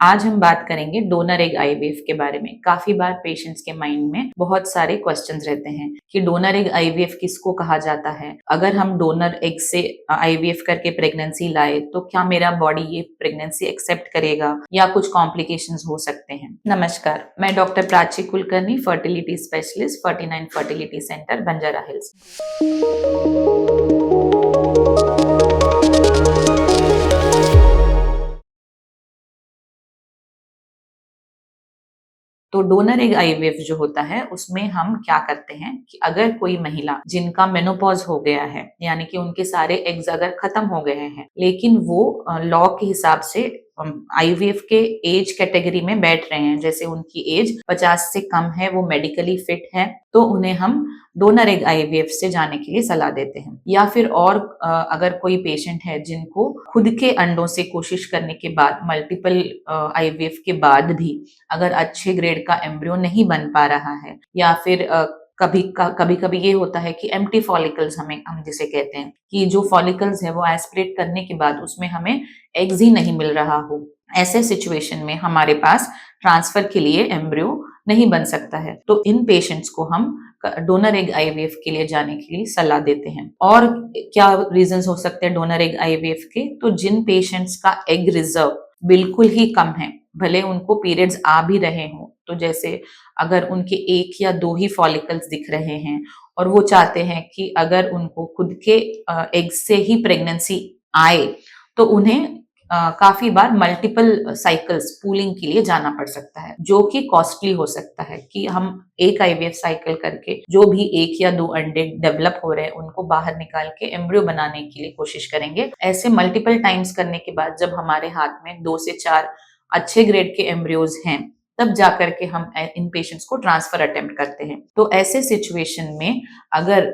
आज हम बात करेंगे डोनर एग आईवीएफ के बारे में। काफी बार पेशेंट्स के माइंड में बहुत सारे क्वेश्चंस रहते हैं कि डोनर एग आईवीएफ किसको कहा जाता है, अगर हम डोनर एग से आईवीएफ करके प्रेगनेंसी लाए तो क्या मेरा बॉडी ये प्रेगनेंसी एक्सेप्ट करेगा या कुछ कॉम्प्लिकेशंस हो सकते हैं। नमस्कार, मैं doctor Prachi Kulkarni, fertility specialist, 49 fertility centre, Banjara hills. तो डोनर एग आईवीएफ जो होता है उसमें हम क्या करते हैं कि अगर कोई महिला जिनका मेनोपॉज हो गया है, यानी कि उनके सारे एग्स अगर खत्म हो गए हैं, लेकिन वो लॉ के हिसाब से आईवीएफ के एज कैटेगरी में बैठ रहे हैं, जैसे उनकी एज 50 से कम है, वो मेडिकली फिट है, तो उन्हें हम डोनर एग आईवीएफ से जाने के लिए सलाह देते हैं। या फिर और अगर कोई पेशेंट है जिनको खुद के अंडों से कोशिश करने के बाद, मल्टीपल आईवीएफ के बाद भी अगर अच्छे ग्रेड का एम्ब्रियो नहीं बन पा रहा है, या फिर कभी कभी ये होता है कि एम्प्टी फॉलिकल्स हम जिसे कहते हैं कि जो फॉलिकल्स है वो एस्पिरेट करने के बाद उसमें हमें एग्स ही नहीं मिल रहा हो, ऐसे सिचुएशन में हमारे पास ट्रांसफर के लिए एम्ब्रियो नहीं बन सकता है, तो इन पेशेंट्स को हम डोनर एग आईवीएफ के लिए जाने के लिए सलाह देते हैं। और क्या रीजंस हो सकते हैं डोनर एग आईवीएफ के? तो जिन पेशेंट्स का एग रिजर्व बिल्कुल ही कम है, भले उनको पीरियड्स आ भी रहे हों, तो जैसे अगर उनके एक या दो ही फॉलिकल्स दिख रहे हैं और वो चाहते हैं कि अगर उनको खुद के एग से ही प्रेगनेंसी आए, तो उन्हें काफी बार मल्टीपल साइकिल्स पूलिंग के लिए जाना पड़ सकता है, जो कि कॉस्टली हो सकता है कि हम एक आईवीएफ साइकिल करके जो भी एक या दो अंडे डेवलप हो रहे हैं उनको बाहर निकाल के एम्ब्रियो बनाने के लिए कोशिश करेंगे। ऐसे मल्टीपल टाइम्स करने के बाद जब हमारे हाथ में 2 से 4 अच्छे ग्रेड के एम्ब्रियोज हैं, तब जाकर के हम इन पेशेंट्स को ट्रांसफर अटेम्प्ट करते हैं। तो ऐसे सिचुएशन में अगर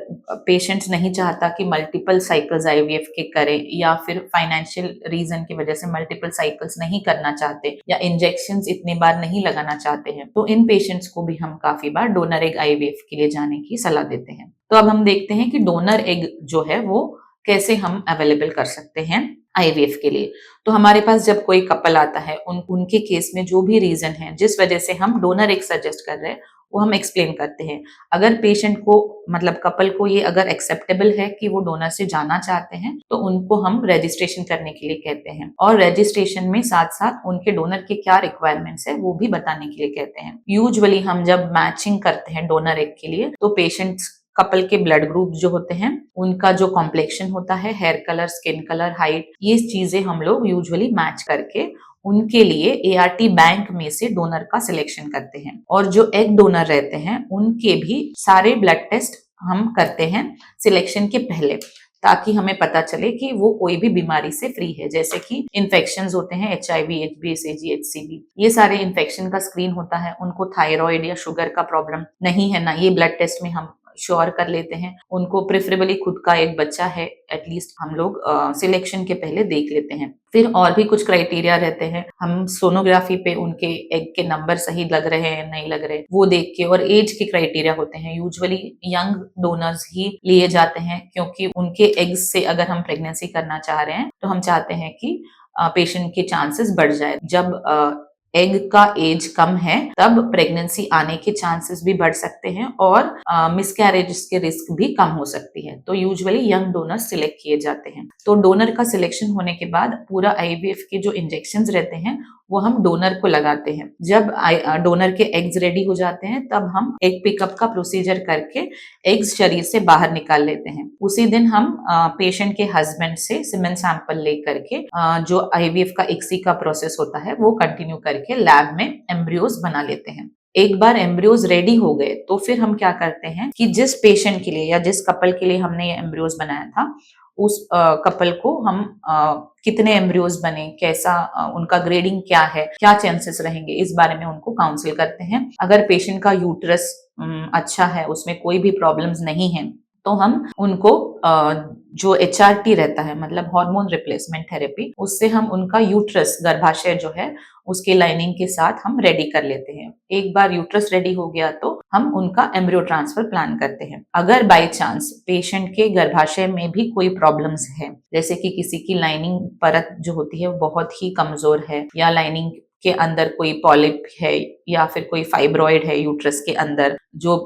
पेशेंट्स नहीं चाहता कि मल्टीपल साइकिल्स आईवीएफ के करें, या फिर फाइनेंशियल रीजन की वजह से मल्टीपल साइकिल्स नहीं करना चाहते, या इंजेक्शंस इतनी बार नहीं लगाना चाहते हैं, तो इन पेशेंट्स को भी हम काफी बार डोनर एग आईवीएफ के लिए जाने की सलाह देते हैं। तो अब हम देखते हैं कि डोनर एग जो है वो कैसे हम अवेलेबल कर सकते हैं आईवीएफ के लिए। तो हमारे पास जब कोई कपल आता है, उनके केस में जो भी रीजन है जिस वजह से हम डोनर एग सजेस्ट कर रहे हैं वो हम एक्सप्लेन करते हैं। अगर पेशेंट को, मतलब कपल को, ये अगर एक्सेप्टेबल है कि वो डोनर से जाना चाहते हैं, तो उनको हम रजिस्ट्रेशन करने के लिए कहते हैं, और रजिस्ट्रेशन में साथ साथ उनके डोनर के क्या रिक्वायरमेंट्स है वो भी बताने के लिए कहते हैं। यूजुअली हम जब मैचिंग करते हैं डोनर एग के लिए, तो पेशेंट्स कपल के ब्लड ग्रुप जो होते हैं, उनका जो कॉम्प्लेक्शन होता है, hair colour, skin colour, height, ये चीजें हम लोग यूजुअली मैच करके उनके लिए एआरटी बैंक में से डोनर का सिलेक्शन करते हैं। और जो एग डोनर रहते हैं उनके भी सारे ब्लड टेस्ट हम करते हैं सिलेक्शन के पहले, ताकि हमें पता चले कि वो कोई भी बीमारी से फ्री है, जैसे कि इन्फेक्शंस होते हैं, एचआईवी, एचबीएसएजी, एचसीवी, ये सारे इन्फेक्शन का स्क्रीन होता है। उनको थायराइड या शुगर का प्रॉब्लम नहीं है ना, ये ब्लड टेस्ट में हम श्योर कर लेते हैं। उनको प्रेफरेबली खुद का एक बच्चा है, एटलीस्ट हम लोग सिलेक्शन के पहले देख लेते हैं। फिर और भी कुछ क्राइटेरिया रहते हैं, हम सोनोग्राफी पे उनके एग के नंबर सही लग रहे हैं नहीं लग रहे वो देख के, और एज के क्राइटेरिया होते हैं। यूजुअली यंग डोनर्स ही लिए जाते हैं, क्योंकि उनके एग्स से अगर हम प्रेगनेंसी करना चाह रहे हैं तो हम चाहते हैं कि पेशेंट के चांसेस बढ़ जाए। जब एग का एज कम है तब प्रेगनेंसी आने के चांसेस भी बढ़ सकते हैं, और मिसकैरेजेस के रिस्क भी कम हो सकती है। तो यूजुअली यंग डोनर सिलेक्ट किए जाते हैं। तो डोनर का सिलेक्शन होने के बाद पूरा आईवीएफ के जो इंजेक्शंस रहते हैं वो हम डोनर को लगाते हैं। जब डोनर के एग्स रेडी हो जाते हैं तब हम एग पिकअप का प्रोसीजर करके एग्स शरीर से बाहर निकाल लेते हैं। उसी दिन हम पेशेंट के हस्बैंड से सीमेन सैंपल लेकर के जो आईवीएफ का ICSI का प्रोसेस होता है वो कंटिन्यू करके लैब में एम्ब्रियोज बना लेते हैं। एक बार एम्ब्रियोज रेडी हो गए तो फिर हम क्या करते हैं कि जिस पेशेंट के लिए या जिस कपल के लिए हमने ये एम्ब्रियोज बनाया था, उस कपल को हम कितने एम्ब्रियोज बने, कैसा उनका ग्रेडिंग क्या है, क्या चांसेस रहेंगे, इस बारे में उनको काउंसिल करते हैं। अगर पेशेंट का यूट्रस अच्छा है, उसमें कोई भी प्रॉब्लम्स नहीं है, तो हम उनको जो HRT रहता है, मतलब हार्मोन रिप्लेसमेंट थेरेपी, उससे हम उनका यूट्रस, गर्भाशय जो है, उसके लाइनिंग के साथ हम रेडी कर लेते हैं। एक बार यूट्रस रेडी हो गया तो हम उनका एम्ब्रियो ट्रांसफर प्लान करते हैं। अगर बाय चांस पेशेंट के गर्भाशय में भी कोई प्रॉब्लम्स है, जैसे कि किसी की लाइनिंग परत जो होती है वो बहुत ही कमजोर है, या लाइनिंग के अंदर कोई पॉलिप है या फिर कोई फाइब्रॉइड है यूट्रस के अंदर जो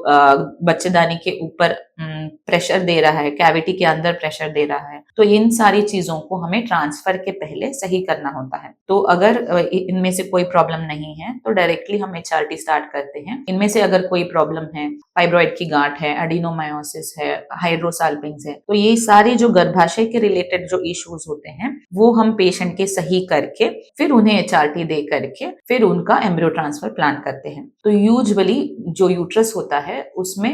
बच्चेदानी के ऊपर प्रेशर दे रहा है, कैविटी के अंदर प्रेशर दे रहा है, तो इन सारी चीजों को हमें ट्रांसफर के पहले सही करना होता है। तो अगर इनमें से कोई प्रॉब्लम नहीं है तो डायरेक्टली हम HRT स्टार्ट करते हैं। इनमें से अगर कोई प्रॉब्लम है, फाइब्रॉइड की गांठ है, एडिनोमायोसिस है, हाइड्रोसाल्पिंग्स है, तो ये सारे जो गर्भाशय के रिलेटेड जो इश्यूज होते हैं वो हम पेशेंट के सही करके फिर उन्हें HRT दे करके फिर उनका एम्ब्रियो ट्रांसफर प्लान करते हैं। तो यूजुअली जो यूट्रस होता है उसमें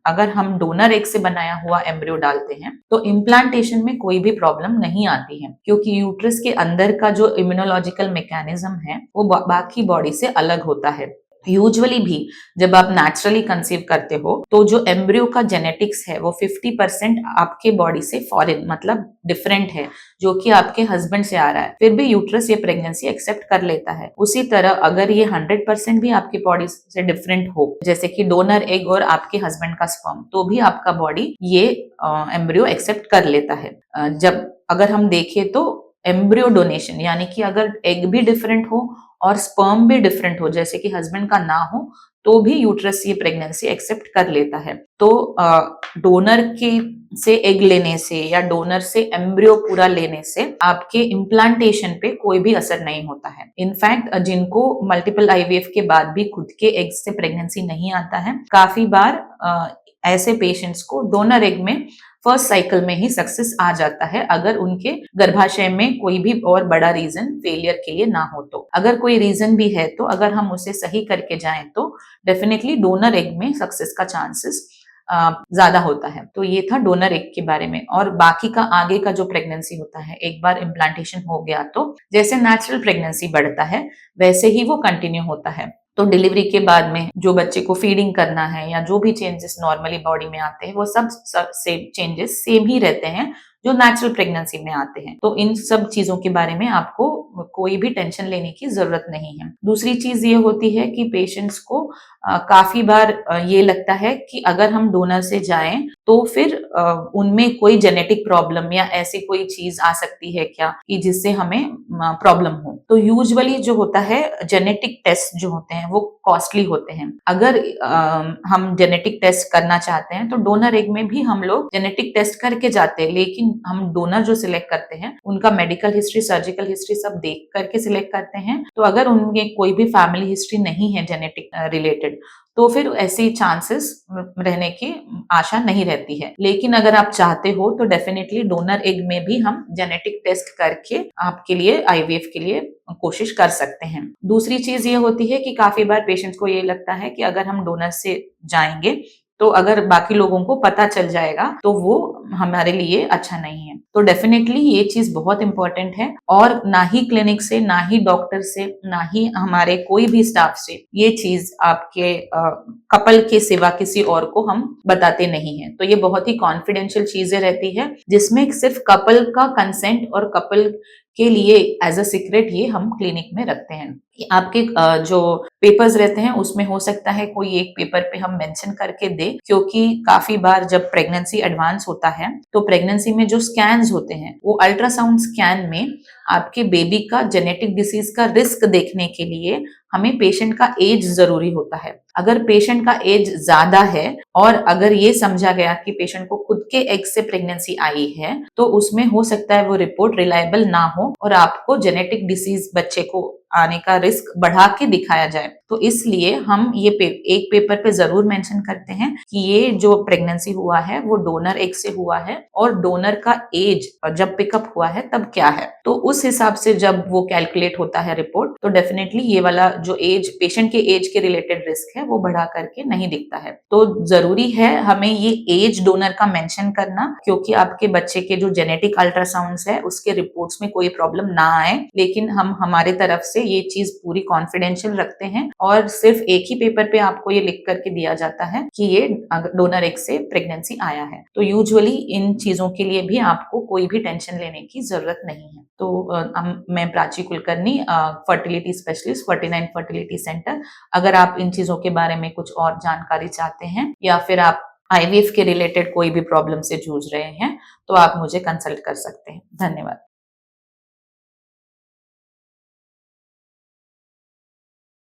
अगर हम डोनर एग से बनाया हुआ एम्ब्रियो डालते हैं तो इम्प्लांटेशन में कोई भी प्रॉब्लम नहीं आती है, क्योंकि यूट्रस के अंदर का जो इम्यूनोलॉजिकल मैकेनिज्म है वो बाकी बॉडी से अलग होता है। यूजुअली भी जब आप नेचुरली कंसीव करते हो तो जो एम्ब्रियो का जेनेटिक्स है वो 50% आपके बॉडी से फॉरेन मतलब डिफरेंट है, जो कि आपके हस्बैंड से आ रहा है, फिर भी यूट्रस ये प्रेगनेंसी एक्सेप्ट कर लेता है। उसी तरह अगर ये 100% भी आपकी बॉडी से डिफरेंट हो, जैसे कि डोनर एग और आपके हस्बैंड का स्पर्म, तो भी आपका बॉडी ये एम्ब्रियो एक्सेप्ट कर लेता है। जब अगर हम देखें तो एम्ब्रियो डोनेशन यानी कि अगर एग भी डिफरेंट हो और स्पर्म भी डिफरेंट हो, जैसे कि हस्बैंड का ना हो, तो भी यूट्रस ये प्रेगनेंसी एक्सेप्ट कर लेता है। तो डोनर के से एग लेने से या डोनर से एम्ब्रियो पूरा लेने से आपके इम्प्लांटेशन पे कोई भी असर नहीं होता है। इनफैक्ट जिनको मल्टीपल IVF के बाद भी खुद के एग से प्रेगनेंसी नहीं आता है, काफी बार ऐसे पेशेंट्स को डोनर एग में फर्स्ट साइकिल में ही सक्सेस आ जाता है, अगर उनके गर्भाशय में कोई भी और बड़ा रीजन फेलियर के लिए ना हो। तो अगर कोई रीजन भी है तो अगर हम उसे सही करके जाएं तो डेफिनेटली डोनर एग में सक्सेस का चांसेस ज्यादा होता है। तो ये था डोनर एग के बारे में। और बाकी का आगे का जो प्रेगनेंसी होता है, एक बार इम्प्लांटेशन हो गया तो जैसे नेचुरल प्रेगनेंसी बढ़ता है वैसे ही वो कंटिन्यू होता है। तो डिलीवरी के बाद में जो बच्चे को फीडिंग करना है या जो भी चेंजेस नॉर्मली बॉडी में आते हैं वो सब सेम चेंजेस सेम ही रहते हैं जो नेचुरल प्रेगनेंसी में आते हैं। तो इन सब चीजों के बारे में आपको कोई भी टेंशन लेने की जरूरत नहीं है। दूसरी चीज ये होती है कि पेशेंट्स को काफी बार ये लगता है कि अगर हम डोनर से जाएं तो फिर उनमें कोई जेनेटिक प्रॉब्लम या ऐसी कोई चीज आ सकती है क्या कि जिससे हमें प्रॉब्लम हो। तो यूजुअली जो होता है जेनेटिक टेस्ट जो होते हैं वो कॉस्टली होते हैं। अगर हम जेनेटिक टेस्ट करना चाहते हैं तो डोनर एग में भी हम लोग जेनेटिक टेस्ट करके जाते हैं, लेकिन हम डोनर जो सिलेक्ट करते हैं उनका मेडिकल हिस्ट्री, सर्जिकल हिस्ट्री सब देख करके सिलेक्ट करते हैं। तो अगर उनमें कोई भी फैमिली हिस्ट्री नहीं है जेनेटिक रिलेटेड तो फिर ऐसी चांसेस रहने की आशा नहीं रहती है। लेकिन अगर आप चाहते हो तो डेफिनेटली डोनर एग में भी हम जेनेटिक टेस्ट करके आपके लिए IVF के लिए कोशिश कर सकते हैं। दूसरी चीज ये होती है कि काफी बार पेशेंट्स को ये लगता है कि अगर हम डोनर से जाएंगे तो अगर बाकी लोगों को पता चल जाएगा तो वो हमारे लिए अच्छा नहीं है। तो डेफिनेटली ये चीज बहुत इंपॉर्टेंट है और ना ही क्लिनिक से, ना ही डॉक्टर से, ना ही हमारे कोई भी स्टाफ से ये चीज आपके कपल के सिवा किसी और को हम बताते नहीं है। तो ये बहुत ही कॉन्फिडेंशियल चीजें रहती है जिसमें सिर्फ कपल का कंसेंट और कपल के लिए एज अ सीक्रेट ये हम क्लिनिक में रखते हैं। आपके जो पेपर्स रहते हैं उसमें हो सकता है कोई एक पेपर पे हम मेंशन करके दे, क्योंकि काफी बार जब प्रेगनेंसी एडवांस होता है तो प्रेगनेंसी में जो स्कैन्स होते हैं वो अल्ट्रासाउंड स्कैन में आपके बेबी का जेनेटिक डिसीज का रिस्क देखने के लिए हमें पेशेंट का एज जरूरी होता है। अगर पेशेंट का एज ज्यादा है और अगर ये समझा गया कि पेशेंट को खुद के एग से प्रेगनेंसी आई है तो उसमें हो सकता है वो रिपोर्ट रिलायबल ना हो और आपको जेनेटिक डिसीज बच्चे को आने का रिस्क बढ़ा के दिखाया जाए। तो इसलिए हम ये एक पेपर पे जरूर मेंशन करते हैं कि ये जो प्रेगनेंसी हुआ है वो डोनर एग से हुआ है और डोनर का एज जब पिकअप हुआ है तब क्या है। तो उस हिसाब से जब वो कैलकुलेट होता है रिपोर्ट तो डेफिनेटली ये वाला जो एज, पेशेंट के एज के रिलेटेड रिस्क है वो बढ़ा करके नहीं दिखता है। तो जरूरी है हमें ये एज डोनर का मेंशन करना, क्योंकि आपके बच्चे के जो जेनेटिक अल्ट्रासाउंड्स है उसके रिपोर्ट्स में कोई प्रॉब्लम ना आए। लेकिन हम हमारे तरफ से ये चीज पूरी कॉन्फिडेंशियल रखते हैं और सिर्फ एक ही पेपर पे आपको ये लिख करके दिया जाता है कि ये डोनर एग से प्रेगनेंसी आया है। तो यूजुअली इन चीजों के लिए भी आपको कोई भी टेंशन लेने की जरूरत नहीं है। तो मैं Prachi Kulkarni, fertility specialist, 49 fertility centre. अगर आप इन चीजों के बारे में कुछ और जानकारी चाहते हैं या फिर आप IVF के रिलेटेड कोई भी प्रॉब्लम से जूझ रहे हैं तो आप मुझे कंसल्ट कर सकते हैं। धन्यवाद।